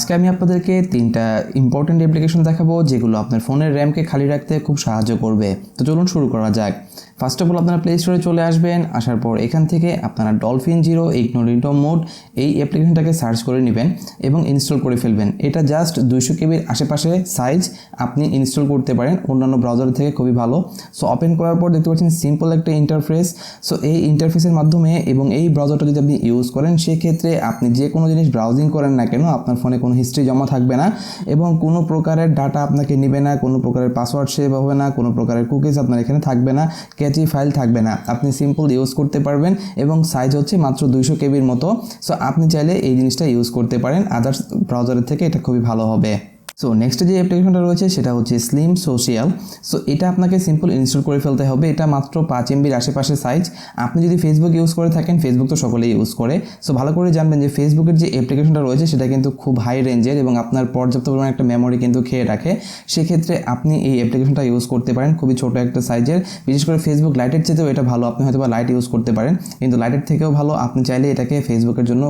আজকে আমি আপনাদেরকে তিনটা ইম্পর্টেন্ট অ্যাপ্লিকেশন দেখাবো যেগুলো আপনার ফোনের র্যামকে খালি রাখতে খুব সাহায্য করবে। তো চলুন শুরু করা যাক। ফার্স্ট অফ অল আপনারা প্লে স্টোরে চলে আসবেন। আসার পর এখান থেকে আপনারা ডলফিন জিরো ইগনোরিটো মোড এই অ্যাপ্লিকেশনটাকে সার্চ করে নেবেন এবং ইনস্টল করে ফেলবেন। এটা জাস্ট 200 কেবির আশেপাশে সাইজ, আপনি ইনস্টল করতে পারেন অন্যান্য ব্রাউজার থেকে খুবই ভালো। সো ওপেন করার পর দেখতে পাচ্ছেন সিম্পল একটা ইন্টারফেস। সো এই ইন্টারফেসের মাধ্যমে এবং এই ব্রাউজারটা যদি আপনি ইউজ করেন সেক্ষেত্রে আপনি যে কোনো জিনিস ব্রাউজিং করেন না কেন আপনার ফোনে কোনো হিস্ট্রি জমা থাকবে না এবং কোনো প্রকারের ডাটা আপনাকে নেবে না, কোনো প্রকারের পাসওয়ার্ড সেভ হবে না, কোনো প্রকারের কুকিজ আপনার এখানে থাকবে না, ক্যাচি ফাইল থাকবে না। আপনি সিম্পল ইউজ করতে পারবেন এবং সাইজ হচ্ছে মাত্র 200 কেবির মতো। সো আপনি চাইলে এই জিনিসটা ইউজ করতে পারেন, আদার্স ব্রাউজারের থেকে এটা খুবই ভালো হবে। সো নেক্সট যে অ্যাপ্লিকেশনটা রয়েছে সেটা হচ্ছে স্লিম সোশ্যাল। সো এটা আপনাকে সিম্পল ইনস্টল করে ফেলতে হবে। এটা মাত্র 5 MBর আশেপাশে সাইজ। আপনি যদি ফেসবুক ইউজ করে থাকেন, ফেসবুক তো সকলেই ইউজ করে, সো ভালো করে জানবেন যে ফেসবুকের যে অ্যাপ্লিকেশনটা রয়েছে সেটা কিন্তু খুব হাই রেঞ্জের এবং আপনার পর্যাপ্ত পরিমাণে একটা মেমোরি কিন্তু খেয়ে রাখে। সেক্ষেত্রে আপনি এই অ্যাপ্লিকেশনটা ইউজ করতে পারেন, খুবই ছোট একটা সাইজের। বিশেষ করে ফেসবুক লাইটের চেয়েও এটা ভালো। আপনি হয়তো বা লাইট ইউজ করতে পারেন, কিন্তু লাইটের থেকেও ভালো। আপনি চাইলে এটাকে ফেসবুকের জন্য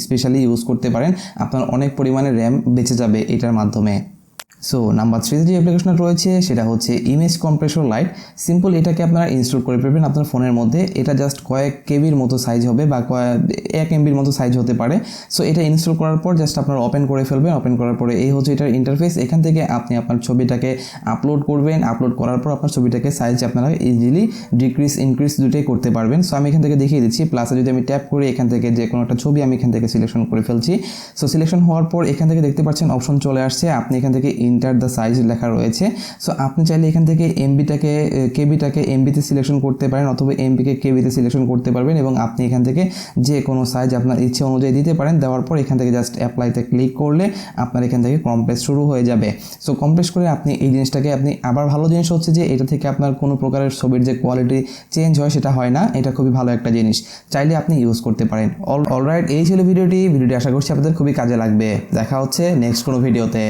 স্পেশালি ইউজ করতে পারেন, আপনার অনেক পরিমাণে র্যাম বেঁচে যাবে এটার মাধ্যমে। সো নাম্বার 3 যে অ্যাপ্লিকেশনটা রয়েছে সেটা হচ্ছে ইমেজ কম্প্রেসর লাইট। সিম্পল এটাকে আপনারা ইনস্টল করে ফেলবেন আপনার ফোনের মধ্যে। এটা জাস্ট কয়েক কেবির মতো সাইজ হবে বা 1 MBর মতো সাইজ হতে পারে। সো এটা ইনস্টল করার পর জাস্ট আপনারা ওপেন করে ফেলবেন। ওপেন করার পরে এই হচ্ছে এটার ইন্টারফেস। এখান থেকে আপনি আপনার ছবিটাকে আপলোড করবেন। আপলোড করার পর আপনার ছবিটাকে সাইজ আপনারা ইজিলি ডিক্রিজ ইনক্রিজ দুটোই করতে পারবেন। সো আমি এখান থেকে দেখিয়ে দিচ্ছি। প্লাসে যদি আমি ট্যাপ করি এখান থেকে যে কোনো একটা ছবি আমি এখান থেকে সিলেকশন করে ফেলছি। সো সিলেকশন হওয়ার পর এখান থেকে দেখতে পাচ্ছেন অপশন চলে আসছে। আপনি এখান থেকে ইন্টার দ্য সাইজ লেখা রয়েছে। সো আপনি চাইলে এখান থেকে কেবিটাকে এমবিতে সিলেকশন করতে পারেন অথবা এমবিকে কেবিতে সিলেকশন করতে পারবেন এবং আপনি এখান থেকে যে কোনো সাইজ আপনার ইচ্ছে অনুযায়ী দিতে পারেন। দেওয়ার পর এখান থেকে জাস্ট অ্যাপ্লাইতে ক্লিক করলে আপনার এখান থেকে কম্প্রেস শুরু হয়ে যাবে। সো কম্প্রেস করে আপনি এই জিনিসটাকে আবার ভালো জিনিস হচ্ছে যে এটা থেকে আপনার কোনো প্রকারের ছবির যে কোয়ালিটি চেঞ্জ হয় সেটা হয় না। এটা খুবই ভালো একটা জিনিস, চাইলে আপনি ইউজ করতে পারেন। অলরাইট, এই ছিল ভিডিওটি আশা করছি আপনাদের খুবই কাজে লাগবে। দেখা হচ্ছে নেক্সট কোনো ভিডিওতে।